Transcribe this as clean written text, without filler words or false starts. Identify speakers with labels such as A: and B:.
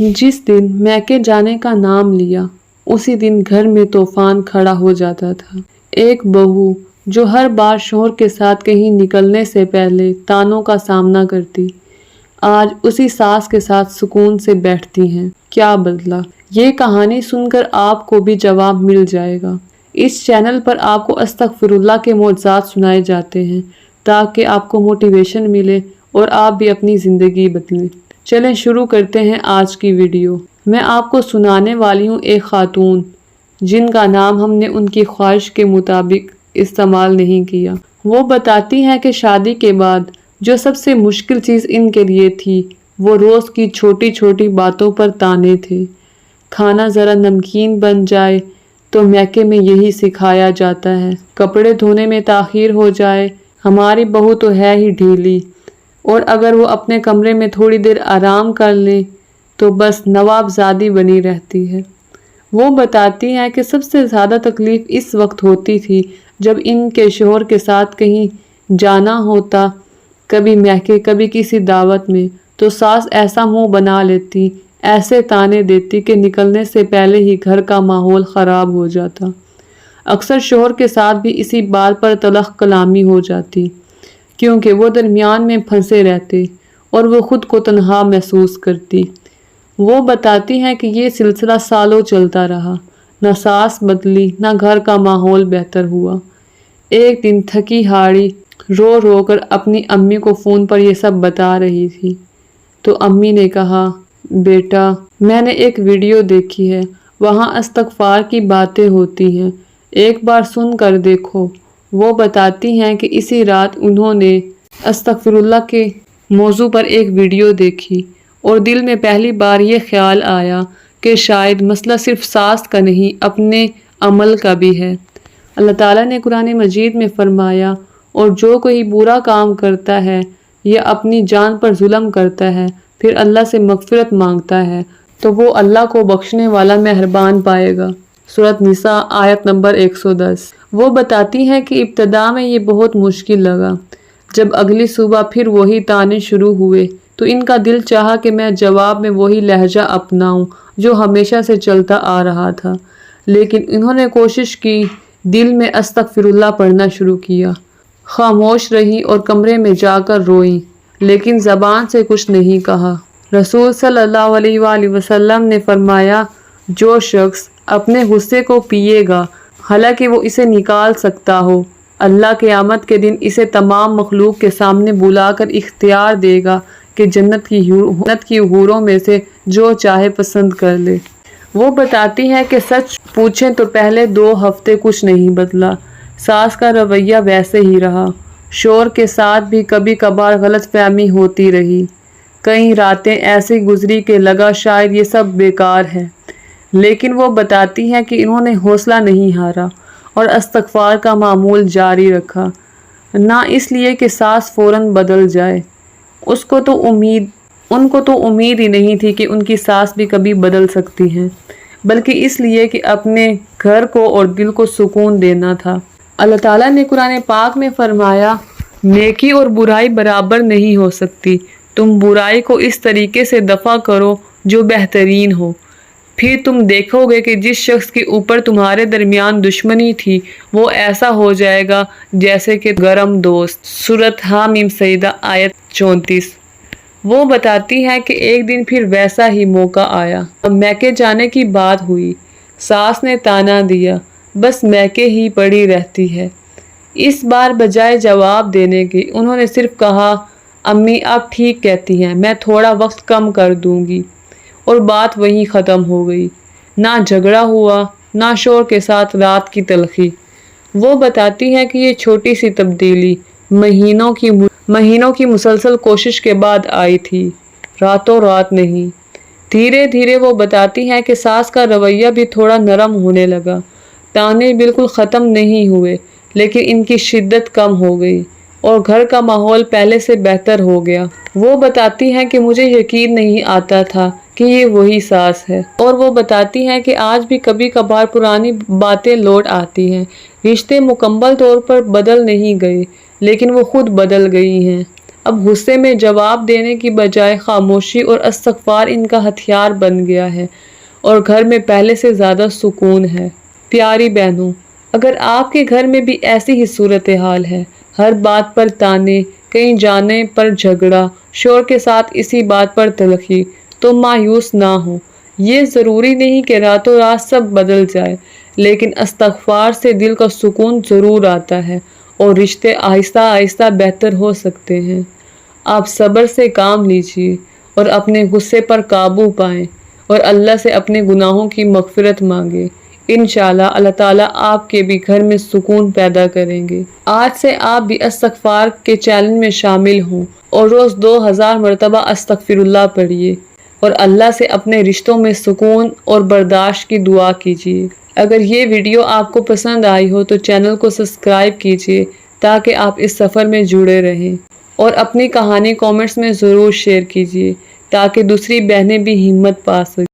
A: जिस दिन मैके जाने का नाम लिया उसी दिन घर में तूफान खड़ा हो जाता था। एक बहू जो हर बार शौहर के साथ कहीं निकलने से पहले तानों का सामना करती, आज उसी सास के साथ सुकून से बैठती हैं। क्या बदला? ये कहानी सुनकर आपको भी जवाब मिल जाएगा। इस चैनल पर आपको अस्तगफिरुल्लाह के मौजज़ात सुनाए जाते हैं ताकि आपको मोटिवेशन मिले और आप भी अपनी ज़िंदगी बदलें। चलें शुरू करते हैं आज की वीडियो। मैं आपको सुनाने वाली हूँ एक खातून जिनका नाम हमने उनकी ख्वाहिश के मुताबिक इस्तेमाल नहीं किया। वो बताती हैं कि शादी के बाद जो सबसे मुश्किल चीज़ इनके लिए थी वो रोज़ की छोटी छोटी बातों पर ताने थे। खाना ज़रा नमकीन बन जाए तो मैके में यही सिखाया जाता है, कपड़े धोने में ताख़ीर हो जाए हमारी बहू तो है ही ढीली, और अगर वो अपने कमरे में थोड़ी देर आराम कर ले तो बस नवाबजादी बनी रहती है। वो बताती हैं कि सबसे ज़्यादा तकलीफ़ इस वक्त होती थी जब इनके शौहर के साथ कहीं जाना होता, कभी मैके कभी किसी दावत में, तो सास ऐसा मुंह बना लेती, ऐसे ताने देती कि निकलने से पहले ही घर का माहौल ख़राब हो जाता। अक्सर शौहर के साथ भी इसी बात पर तलख़ कलामी हो जाती क्योंकि वो दरमियान में फंसे रहते और वो ख़ुद को तन्हा महसूस करती। वो बताती हैं कि ये सिलसिला सालों चलता रहा, न सास बदली न घर का माहौल बेहतर हुआ। एक दिन थकी हारी रो रो कर अपनी अम्मी को फ़ोन पर यह सब बता रही थी तो अम्मी ने कहा, बेटा मैंने एक वीडियो देखी है, वहाँ इस्तग़फ़ार की बातें होती हैं, एक बार सुन कर देखो। वो बताती हैं कि इसी रात उन्होंने अस्तग़फ़िरुल्लाह के मौजू पर एक वीडियो देखी और दिल में पहली बार ये ख्याल आया कि शायद मसला सिर्फ सास का नहीं अपने अमल का भी है। अल्लाह ताला ने कुरान मजीद में फरमाया, और जो कोई बुरा काम करता है या अपनी जान पर जुल्म करता है फिर अल्लाह से मग़फ़िरत मांगता है तो वो अल्लाह को बख्शने वाला मेहरबान पाएगा। सूरत निसा आयत नंबर 110। वो बताती हैं कि इब्तिदा में ये बहुत मुश्किल लगा, जब अगली सुबह फिर वही ताने शुरू हुए तो इनका दिल चाहा कि मैं जवाब में वही लहजा अपनाऊं जो हमेशा से चलता आ रहा था, लेकिन इन्होंने कोशिश की, दिल में अस्तग़फ़िरुल्लाह पढ़ना शुरू किया, खामोश रही और कमरे में जाकर रोई, लेकिन ज़बान से कुछ नहीं कहा। रसूल सल्लल्लाहु अलैहि वसल्लम ने फरमाया, जो शख्स अपने गुस्से को पिएगा हालांकि वो इसे निकाल सकता हो, अल्लाह क़यामत के दिन इसे तमाम मखलूक के सामने बुलाकर इख्तियार देगा कि जन्नत की हूरों में से जो चाहे पसंद कर ले। वो बताती हैं कि सच पूछें तो पहले 2 हफ्ते कुछ नहीं बदला, सास का रवैया वैसे ही रहा, शौहर के साथ भी कभी कभार गलतफहमी होती रही, कई रातें ऐसी गुजरी कि लगा शायद ये सब बेकार है, लेकिन वो बताती हैं कि इन्होंने हौसला नहीं हारा और इस्तग़फ़ार का मामूल जारी रखा, ना इसलिए कि सास फ़ौरन बदल जाए, उनको तो उम्मीद ही नहीं थी कि उनकी सास भी कभी बदल सकती हैं, बल्कि इसलिए कि अपने घर को और दिल को सुकून देना था। अल्लाह ताला ने कुरान पाक में फरमाया, नेकी और बुराई बराबर नहीं हो सकती, तुम बुराई को इस तरीके से दफ़ा करो जो बेहतरीन हो, फिर तुम देखोगे कि जिस शख्स के ऊपर तुम्हारे दरमियान दुश्मनी थी वो ऐसा हो जाएगा जैसे कि गरम दोस्त। सूरत हामीम सईदा आयत 34। वो बताती हैं कि एक दिन फिर वैसा ही मौका आया, अब मैके जाने की बात हुई, सास ने ताना दिया, बस मैके ही पड़ी रहती है। इस बार बजाय जवाब देने की उन्होंने सिर्फ कहा, अम्मी आप ठीक कहती हैं, मैं थोड़ा वक्त कम कर दूंगी, और बात वहीं ख़त्म हो गई। ना झगड़ा हुआ ना शौहर के साथ रात की तलखी। वो बताती हैं कि ये छोटी सी तब्दीली महीनों की मुसलसल कोशिश के बाद आई थी, रातों रात नहीं। धीरे धीरे वो बताती हैं कि सास का रवैया भी थोड़ा नरम होने लगा, ताने बिल्कुल ख़त्म नहीं हुए लेकिन इनकी शिद्दत कम हो गई और घर का माहौल पहले से बेहतर हो गया। वो बताती हैं कि मुझे यकीन नहीं आता था कि ये वही सास है, और वो बताती हैं कि आज भी कभी कभार पुरानी बातें लौट आती हैं। रिश्ते मुकम्मल तौर पर बदल नहीं गए लेकिन वो खुद बदल गई हैं। اب غصے میں جواب دینے کی بجائے خاموشی اور استغفار ان کا ہتھیار بن گیا ہے اور گھر میں پہلے سے زیادہ سکون ہے۔ پیاری بہنوں، اگر آپ کے گھر میں بھی ایسی ہی صورتحال ہے، ہر بات پر تانے، کہیں جانے پر جھگڑا، شوہر کے ساتھ اسی بات پر تلخی، تو مایوس نہ ہو۔ یہ ضروری نہیں کہ راتوں رات سب بدل جائے، لیکن استغفار سے دل کا سکون ضرور آتا ہے اور رشتے آہستہ آہستہ بہتر ہو سکتے ہیں۔ آپ صبر سے کام لیجیے اور اپنے غصے پر قابو پائیں اور اللہ سے اپنے گناہوں کی مغفرت مانگیں۔ انشاءاللہ اللہ تعالیٰ آپ کے بھی گھر میں سکون پیدا کریں گے۔ آج سے آپ بھی استغفار کے چیلنج میں شامل ہوں اور روز 2000 مرتبہ استغفر اللہ پڑھیے اور اللہ سے اپنے رشتوں میں سکون اور برداشت کی دعا کیجیے۔ اگر یہ ویڈیو آپ کو پسند آئی ہو تو چینل کو سبسکرائب کیجیے تاکہ آپ اس سفر میں جڑے رہیں، اور اپنی کہانی کامنٹس میں ضرور شیئر کیجیے تاکہ دوسری بہنیں بھی ہمت پا سکیں۔